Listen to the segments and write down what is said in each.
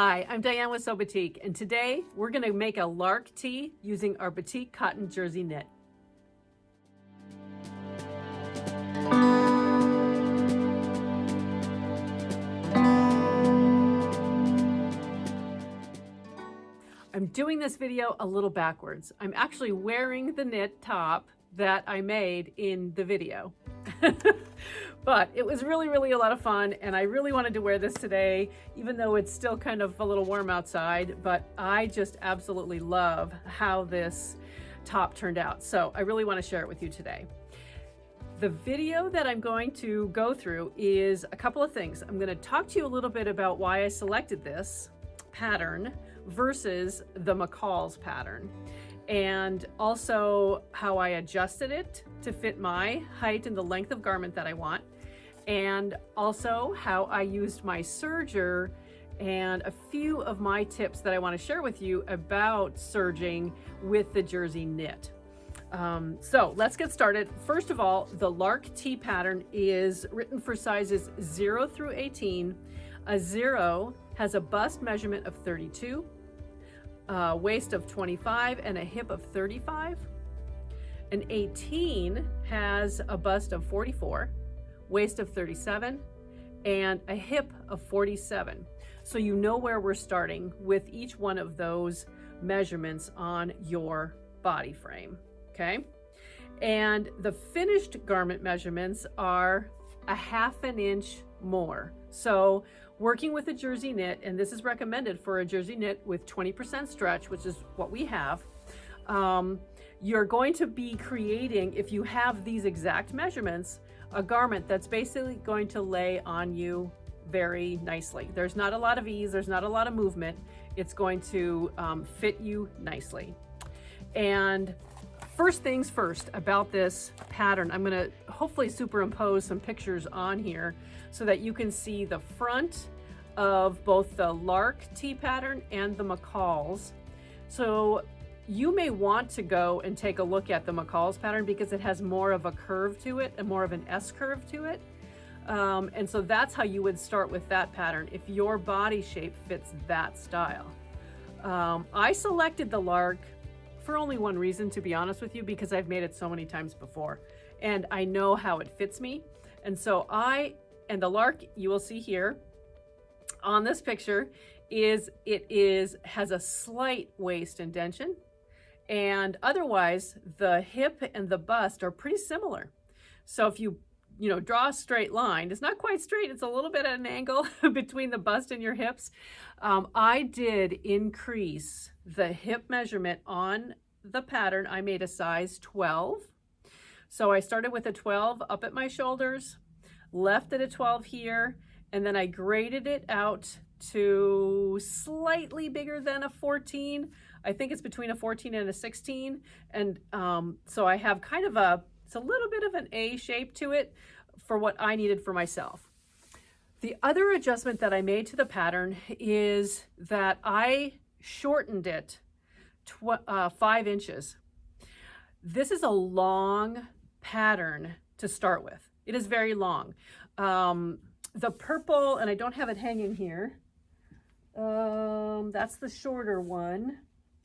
Hi, I'm Diane with SewBatik, and today we're going to make a lark tee using our Batik Cotton Jersey Knit. I'm doing this video a little backwards. I'm actually wearing the knit top that I made in the video. But it was really a lot of fun, and I really wanted to wear this today, even though it's still kind of a little warm outside, but I just absolutely love how this top turned out. So I really want to share it with you today. The video that I'm going to go through is a couple of things. I'm going to talk to you a little bit about why I selected this pattern versus the McCall's pattern, and also how I adjusted it to fit my height and the length of garment that I want, and also how I used my serger and a few of my tips that I want to share with you about serging with the jersey knit. So let's get started. First of all, the Lark Tee Pattern is written for sizes 0 through 18. A 0 has a bust measurement of 32, a waist of 25, and a hip of 35. An 18 has a bust of 44, waist of 37, and a hip of 47. So you know where we're starting with each one of those measurements on your body frame, okay? And the finished garment measurements are a ½ inch more. So working with a jersey knit, and this is recommended for a jersey knit with 20% stretch, which is what we have, you're going to be creating, if you have these exact measurements, a garment that's basically going to lay on you very nicely. There's not a lot of ease, there's not a lot of movement. It's going to fit you nicely. And first things first about this pattern, I'm going to hopefully superimpose some pictures on here so that you can see the front of both the Lark Tee Pattern and the McCall's. So you may want to go and take a look at the McCall's pattern because it has more of a curve to it and more of an S curve to it. And so that's how you would start with that pattern if your body shape fits that style. I selected the Lark for only one reason, to be honest with you, because I've made it so many times before and I know how it fits me. And so the Lark, you will see here on this picture, has a slight waist indentation, and otherwise the hip and the bust are pretty similar. So if you draw a straight line, it's not quite straight, it's a little bit at an angle between the bust and your hips. I did increase the hip measurement on the pattern. I made a size 12. So I started with a 12 up at my shoulders, left at a 12 here, and then I graded it out to slightly bigger than a 14. I think it's between a 14 and a 16. And so I have kind of it's a little bit of an A shape to it for what I needed for myself. The other adjustment that I made to the pattern is that I shortened it 5 inches. This is a long pattern to start with. It is very long. The purple, and I don't have it hanging here. That's the shorter one.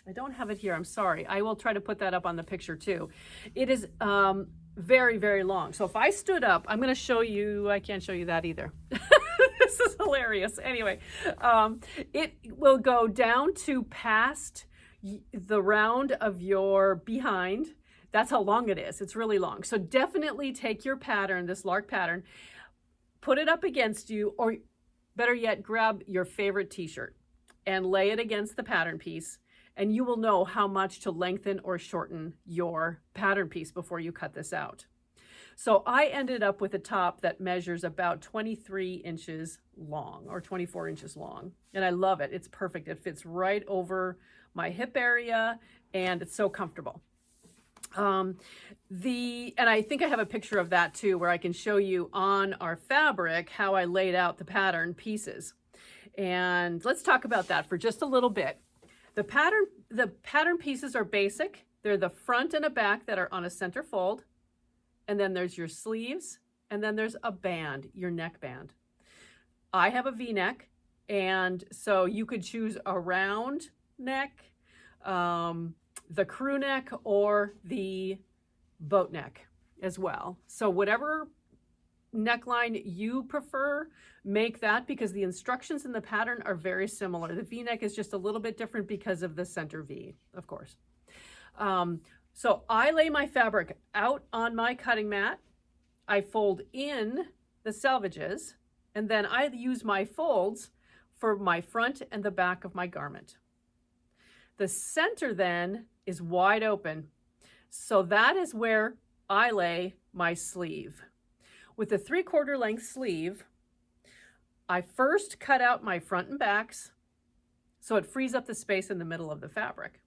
I don't have it here, I'm sorry. I will try to put that up on the picture too. It is very long. So if I stood up, I'm gonna show you, I can't show you that either. This is hilarious. Anyway, it will go down to past the round of your behind. That's how long it is. It's really long. So definitely take your pattern, this Lark pattern, put it up against you, or better yet, grab your favorite t-shirt and lay it against the pattern piece, and you will know how much to lengthen or shorten your pattern piece before you cut this out. So I ended up with a top that measures about 23 inches long or 24 inches long, and I love it. It's perfect. It fits right over my hip area, and it's so comfortable. And I think I have a picture of that too, where I can show you on our fabric how I laid out the pattern pieces. And let's talk about that for just a little bit. The pattern pieces are basic. They're the front and a back that are on a center fold. And then there's your sleeves, and then there's a band, your neck band. I have a V-neck. And so you could choose a round neck, the crew neck, or the boat neck as well. So whatever neckline you prefer, make that, because the instructions in the pattern are very similar. The V-neck is just a little bit different because of the center V, of course. So I lay my fabric out on my cutting mat. I fold in the selvages, and then I use my folds for my front and the back of my garment. The center then is wide open. So that is where I lay my sleeve. With the 3/4 length sleeve, I first cut out my front and backs so it frees up the space in the middle of the fabric.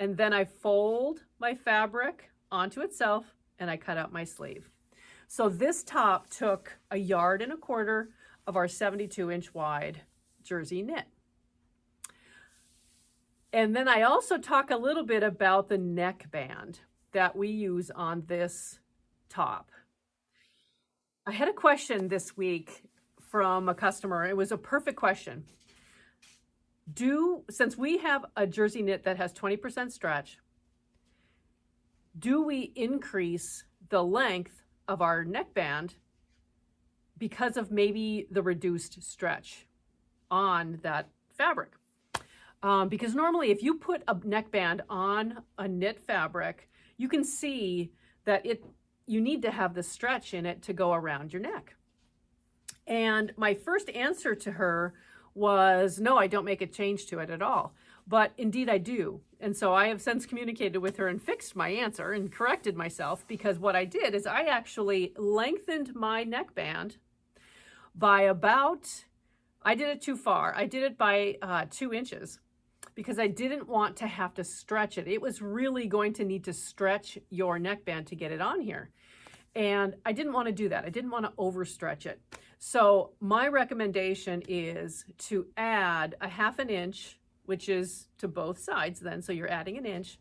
And then I fold my fabric onto itself and I cut out my sleeve. So this top took 1.25 yards of our 72-inch wide jersey knit. And then I also talk a little bit about the neckband that we use on this top. I had a question this week from a customer. It was a perfect question. Since we have a jersey knit that has 20% stretch, do we increase the length of our neckband because of maybe the reduced stretch on that fabric? Because normally if you put a neckband on a knit fabric, you can see that you need to have the stretch in it to go around your neck. And my first answer to her was, no, I don't make a change to it at all. But indeed I do. And so I have since communicated with her and fixed my answer and corrected myself, because what I did is I actually lengthened my neckband by I did it too far. I did it by 2 inches because I didn't want to have to stretch it. It was really going to need to stretch your neckband to get it on here. And I didn't want to do that. I didn't want to overstretch it. So my recommendation is to add 1/2 inch, which is to both sides then, so you're adding 1 inch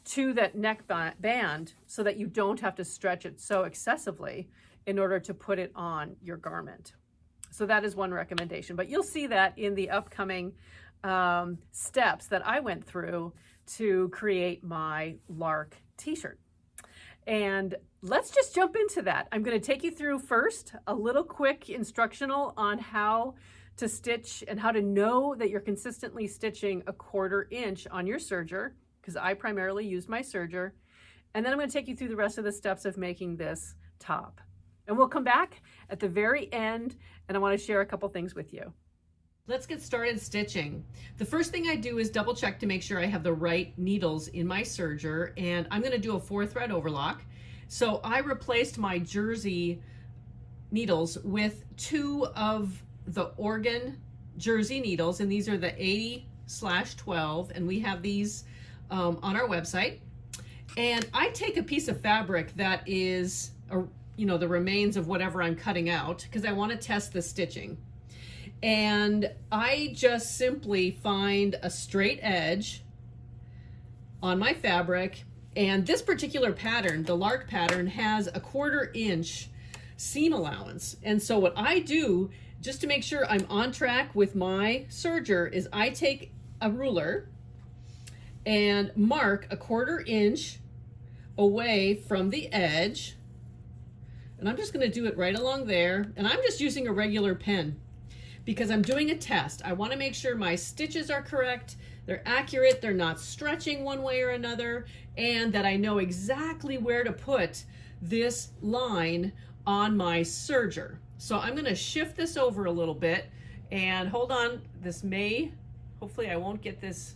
to that neck band so that you don't have to stretch it so excessively in order to put it on your garment. So that is one recommendation, but you'll see that in the upcoming steps that I went through to create my Lark t-shirt. And let's just jump into that. I'm going to take you through first a little quick instructional on how to stitch and how to know that you're consistently stitching 1/4 inch on your serger, because I primarily used my serger. And then I'm going to take you through the rest of the steps of making this top. And we'll come back at the very end, and I want to share a couple things with you. Let's get started stitching. The first thing I do is double check to make sure I have the right needles in my serger, and I'm going to do a 4-thread overlock. So I replaced my jersey needles with 2 of the Oregon jersey needles, and these are the 80/12, and we have these on our website. And I take a piece of fabric that is the remains of whatever I'm cutting out, because I want to test the stitching. And I just simply find a straight edge on my fabric. And this particular pattern, the Lark pattern, has 1/4 inch seam allowance. And so what I do, just to make sure I'm on track with my serger, is I take a ruler and mark 1/4 inch away from the edge. And I'm just going to do it right along there. And I'm just using a regular pen, because I'm doing a test. I want to make sure my stitches are correct, they're accurate, they're not stretching one way or another, and that I know exactly where to put this line on my serger. So I'm going to shift this over a little bit, and hold on, hopefully I won't get this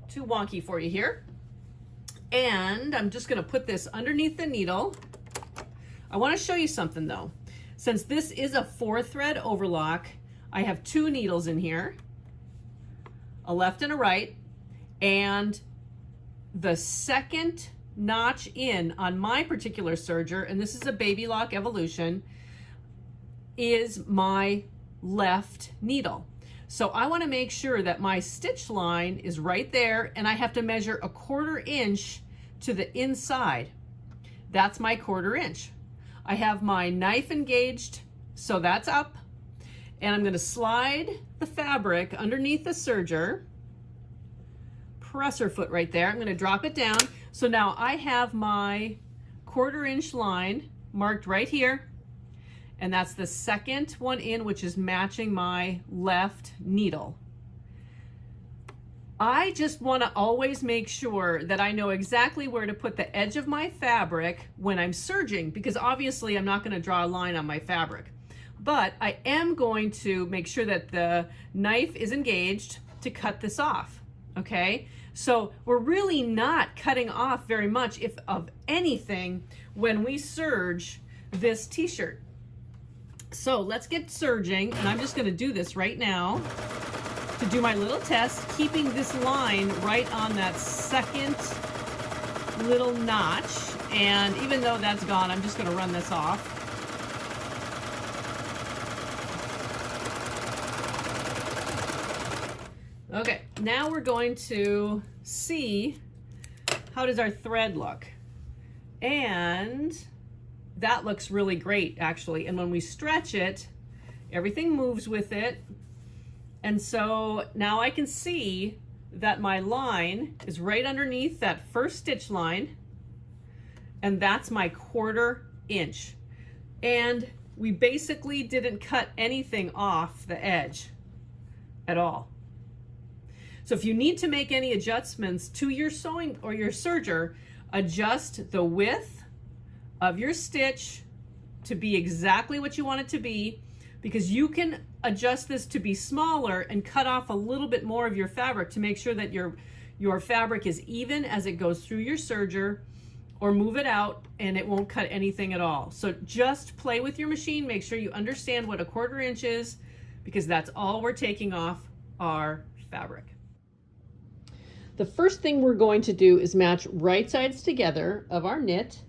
too wonky for you here. And I'm just going to put this underneath the needle. I want to show you something though. Since this is a 4-thread overlock, I have 2 needles in here, a left and a right, and the second notch in on my particular serger, and this is a Baby Lock Evolution, is my left needle. So I want to make sure that my stitch line is right there, and I have to measure 1/4 inch to the inside. That's my 1/4 inch. I have my knife engaged, so that's up. And I'm going to slide the fabric underneath the serger, presser foot right there. I'm going to drop it down. So now I have my 1/4 inch line marked right here. And that's the second one in, which is matching my left needle. I just want to always make sure that I know exactly where to put the edge of my fabric when I'm serging, because obviously I'm not going to draw a line on my fabric. But I am going to make sure that the knife is engaged to cut this off, okay? So we're really not cutting off very much, if of anything, when we serge this t-shirt. So let's get serging, and I'm just going to do this right now to do my little test, keeping this line right on that second little notch. And even though that's gone, I'm just going to run this off. Okay, now we're going to see how does our thread look. And that looks really great, actually. And when we stretch it, everything moves with it. And so now I can see that my line is right underneath that first stitch line. And that's my 1/4 inch. And we basically didn't cut anything off the edge at all. So if you need to make any adjustments to your sewing or your serger, adjust the width of your stitch to be exactly what you want it to be, because you can adjust this to be smaller and cut off a little bit more of your fabric to make sure that your fabric is even as it goes through your serger, or move it out and it won't cut anything at all. So just play with your machine, make sure you understand what a 1/4 inch is, because that's all we're taking off our fabric. The first thing we're going to do is match right sides together of our knit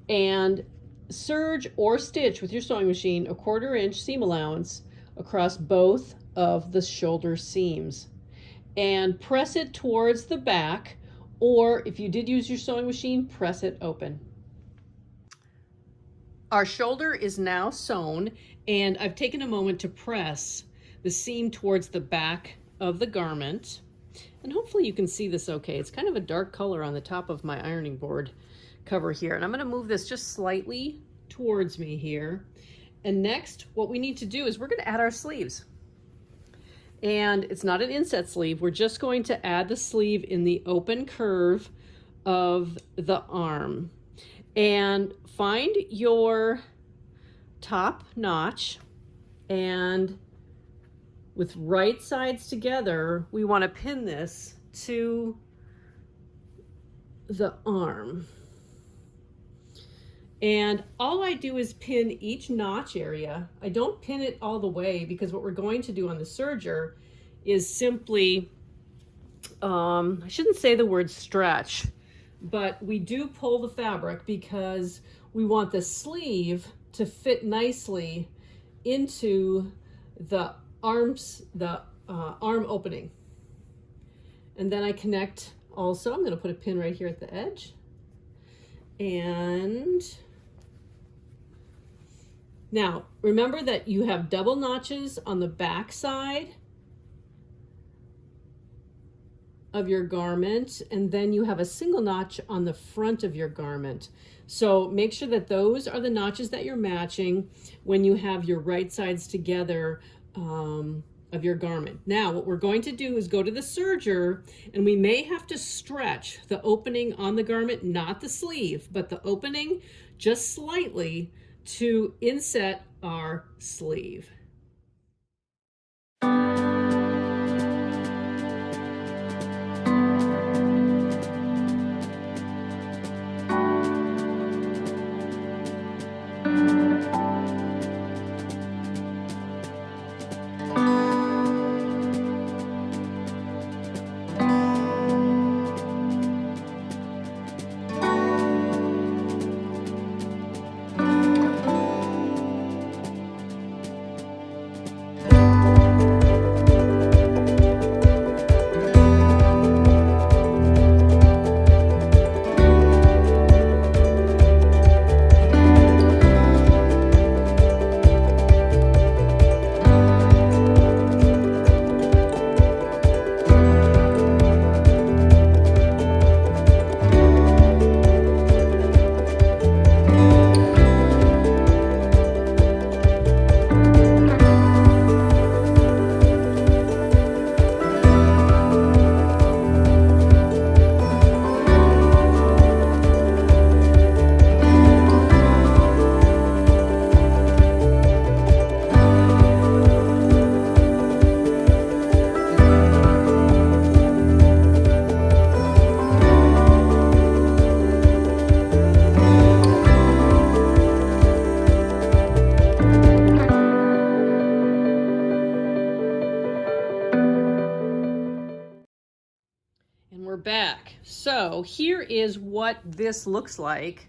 and serge or stitch with your sewing machine a 1/4 inch seam allowance across both of the shoulder seams, and press it towards the back, or if you did use your sewing machine, press it open. Our shoulder is now sewn, and I've taken a moment to press the seam towards the back of the garment. And hopefully you can see this okay. It's kind of a dark color on the top of my ironing board cover here. And I'm going to move this just slightly towards me here. And next, what we need to do is we're going to add our sleeves. And it's not an inset sleeve. We're just going to add the sleeve in the open curve of the arm. And find your top notch, and with right sides together, we want to pin this to the arm. And all I do is pin each notch area. I don't pin it all the way, because what we're going to do on the serger is simply, I shouldn't say the word stretch, but we do pull the fabric because we want the sleeve to fit nicely into the arms, the arm opening. And then I connect also, I'm going to put a pin right here at the edge. And now remember that you have double notches on the back side of your garment, and then you have a single notch on the front of your garment. So make sure that those are the notches that you're matching when you have your right sides together of your garment. Now what we're going to do is go to the serger, and we may have to stretch the opening on the garment, not the sleeve, but the opening just slightly to inset our sleeve. So here is what this looks like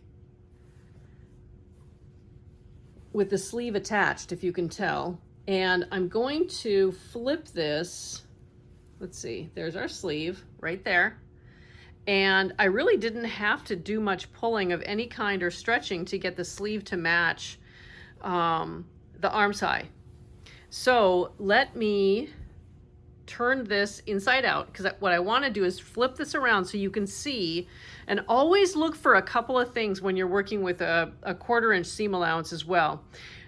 with the sleeve attached, if you can tell. And I'm going to flip this. Let's see, there's our sleeve right there. And I really didn't have to do much pulling of any kind or stretching to get the sleeve to match the arm side. So let me turn this inside out, because what I want to do is flip this around so you can see, and always look for a couple of things when you're working with a 1/4 inch seam allowance as well.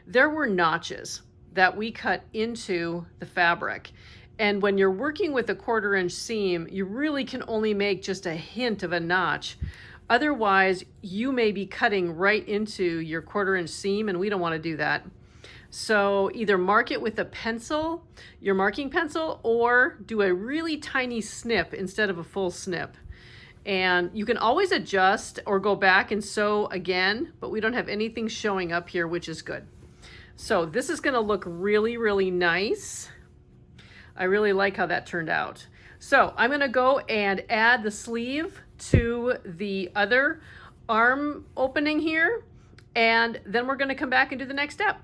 There were notches that we cut into the fabric, and when you're working with a 1/4 inch seam, you really can only make just a hint of a notch. Otherwise, you may be cutting right into your 1/4 inch seam, and we don't want to do that. So either mark it with a pencil, your marking pencil, or do a really tiny snip instead of a full snip. And you can always adjust or go back and sew again, but we don't have anything showing up here, which is good. So this is going to look really, really nice. I really like how that turned out. So I'm going to go and add the sleeve to the other arm opening here, and then we're going to come back and do the next step.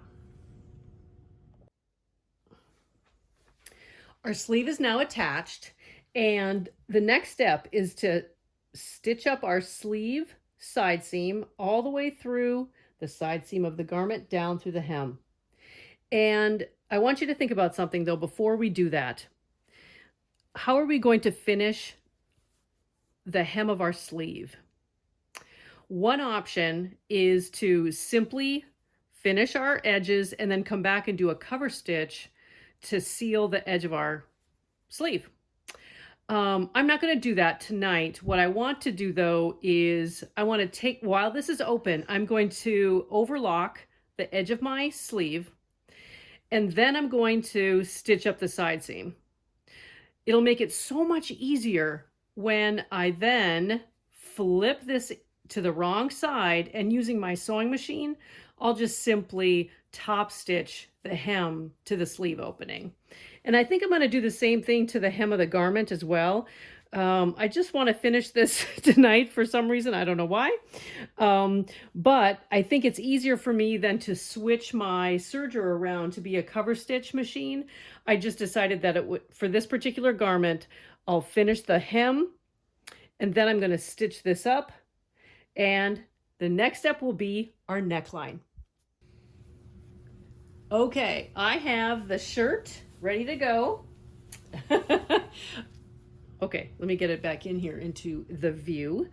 Our sleeve is now attached, and the next step is to stitch up our sleeve side seam all the way through the side seam of the garment down through the hem. And I want you to think about something though before we do that. How are we going to finish the hem of our sleeve? One option is to simply finish our edges and then come back and do a cover stitch to seal the edge of our sleeve. I'm not going to do that tonight. What I want to do though is I want to take, while this is open, I'm going to overlock the edge of my sleeve, and then I'm going to stitch up the side seam. It'll make it so much easier when I then flip this to the wrong side, and using my sewing machine, I'll just simply top stitch the hem to the sleeve opening. And I think I'm going to do the same thing to the hem of the garment as well. I just want to finish this tonight for some reason. I don't know why. But I think it's easier for me than to switch my serger around to be a cover stitch machine. I just decided that for this particular garment, I'll finish the hem, and then I'm going to stitch this up. And the next step will be our neckline. Okay, I have the shirt ready to go. Okay, let me get it back in here into the view.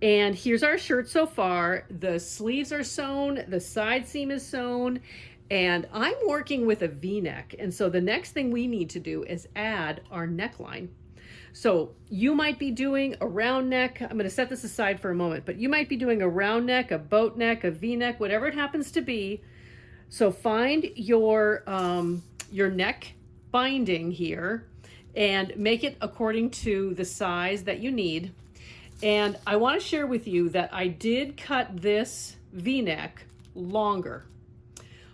And here's our shirt so far. The sleeves are sewn, the side seam is sewn, and I'm working with a V-neck. And so the next thing we need to do is add our neckline. So you might be doing a round neck. I'm going to set this aside for a moment, but you might be doing a round neck, a boat neck, a V-neck, whatever it happens to be. So find your neck binding here and make it according to the size that you need. And I want to share with you that I did cut this V-neck longer.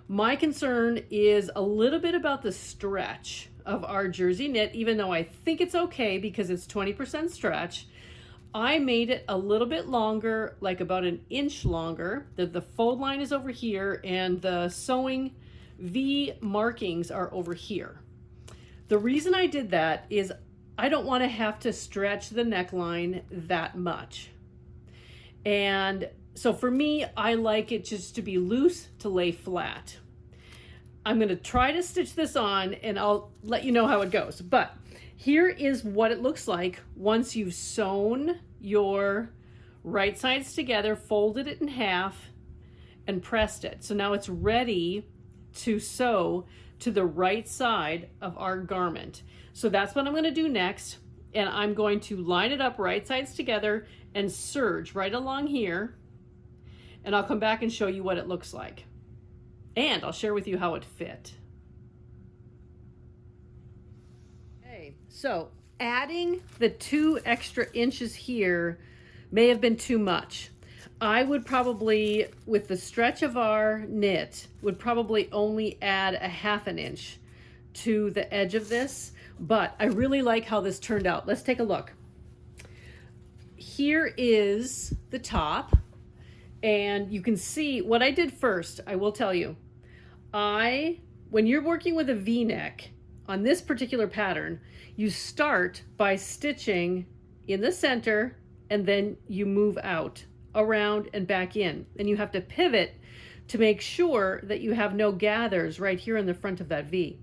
My concern is a little bit about the stretch of our jersey knit, even though I think it's okay because it's 20% stretch. I made it a little bit longer, like about an inch longer. The fold line is over here and the sewing V markings are over here. The reason I did that is I don't want to have to stretch the neckline that much. And so for me, I like it just to be loose, to lay flat. I'm going to try to stitch this on and I'll let you know how it goes. But here is what it looks like once you've sewn your right sides together, folded it in half, and pressed it. So now it's ready to sew to the right side of our garment. So that's what I'm going to do next. And I'm going to line it up right sides together and serge right along here. And I'll come back and show you what it looks like. And I'll share with you how it fit. Okay, so adding the 2 extra inches here may have been too much. I would probably, with the stretch of our knit, would probably only add a 1/2 inch to the edge of this, but I really like how this turned out. Let's take a look. here is the top, and you can see what I did first. I will tell you, when you're working with a V-neck on this particular pattern, you start by stitching in the center and then you move out, around and back in. And you have to pivot to make sure that you have no gathers right here in the front of that V.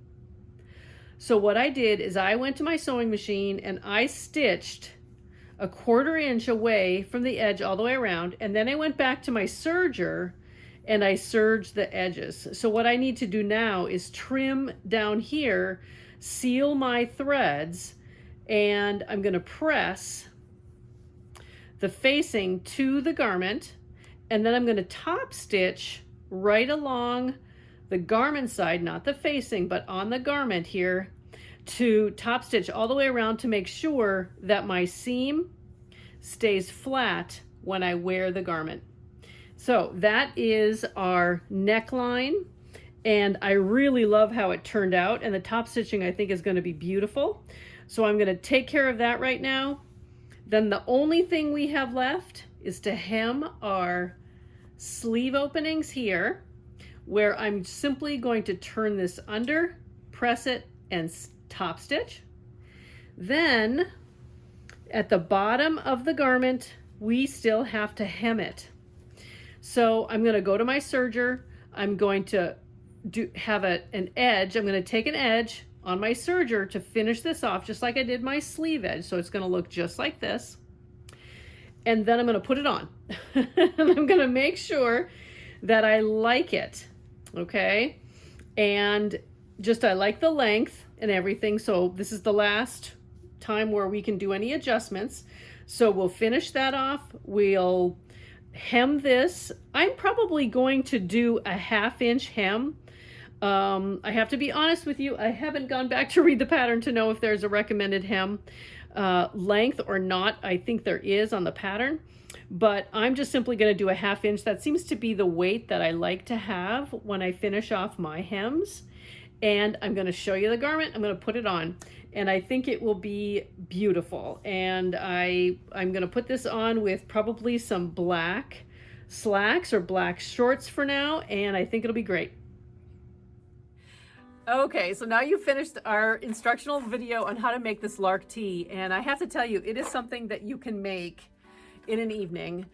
So what I did is I went to my sewing machine and I stitched a 1/4 inch away from the edge all the way around, and then I went back to my serger and I serged the edges. So what I need to do now is trim down here, seal my threads, and I'm going to press the facing to the garment, and then I'm going to top stitch right along the garment side, not the facing, but on the garment here, to top stitch all the way around to make sure that my seam stays flat when I wear the garment. So that is our neckline, and I really love how it turned out, and the top stitching I think is going to be beautiful. So I'm going to take care of that right now. Then the only thing we have left is to hem our sleeve openings here, where I'm simply going to turn this under, press it, and top stitch. Then at the bottom of the garment, we still have to hem it. So I'm going to go to my serger. I'm going to have an edge. I'm going to take an edge on my serger to finish this off, just like I did my sleeve edge. So it's going to look just like this. And then I'm going to put it on. And I'm going to make sure that I like it. Okay. And just, I like the length and everything. So this is the last time where we can do any adjustments. So we'll finish that off. We'll hem this. I'm probably going to do a 1/2 inch hem. I have to be honest with you, I haven't gone back to read the pattern to know if there's a recommended hem length or not. I think there is on the pattern, but I'm just simply going to do a 1/2 inch. That seems to be the weight that I like to have when I finish off my hems. And I'm going to show you the garment. I'm going to put it on, and I think it will be beautiful. And I'm going to put this on with probably some black slacks or black shorts for now, and I think it'll be great. Okay, so now you've finished our instructional video on how to make this Lark tee, and I have to tell you, it is something that you can make in an evening,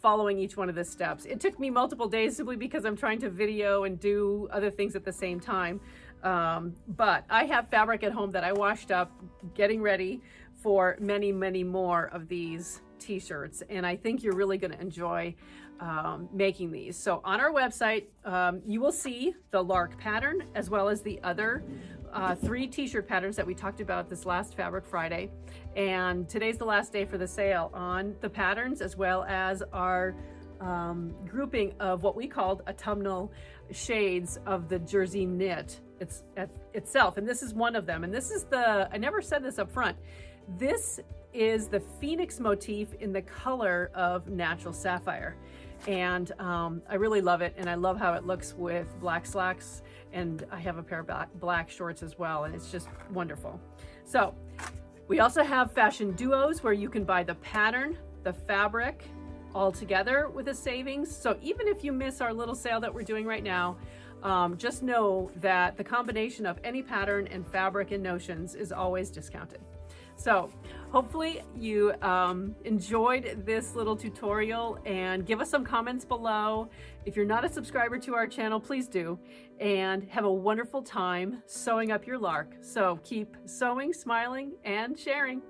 following each one of the steps. It took me multiple days simply because I'm trying to video and do other things at the same time. But I have fabric at home that I washed up, getting ready for many, many more of these t-shirts. And I think you're really gonna enjoy making these. So on our website, you will see the Lark pattern as well as the other 3 t-shirt patterns that we talked about this last Fabric Friday. And today's the last day for the sale on the patterns, as well as our grouping of what we called autumnal shades of the jersey knit itself. And this is one of them. And this is I never said this up front, this is the Phoenix motif in the color of Natural Sapphire. And I really love it, and I love how it looks with black slacks, and I have a pair of black shorts as well, and it's just wonderful. So we also have fashion duos where you can buy the pattern, the fabric, all together with a savings. So even if you miss our little sale that we're doing right now, just know that the combination of any pattern and fabric and notions is always discounted. So hopefully you enjoyed this little tutorial, and give us some comments below. If you're not a subscriber to our channel, please do, and have a wonderful time sewing up your Lark. So keep sewing, smiling, and sharing.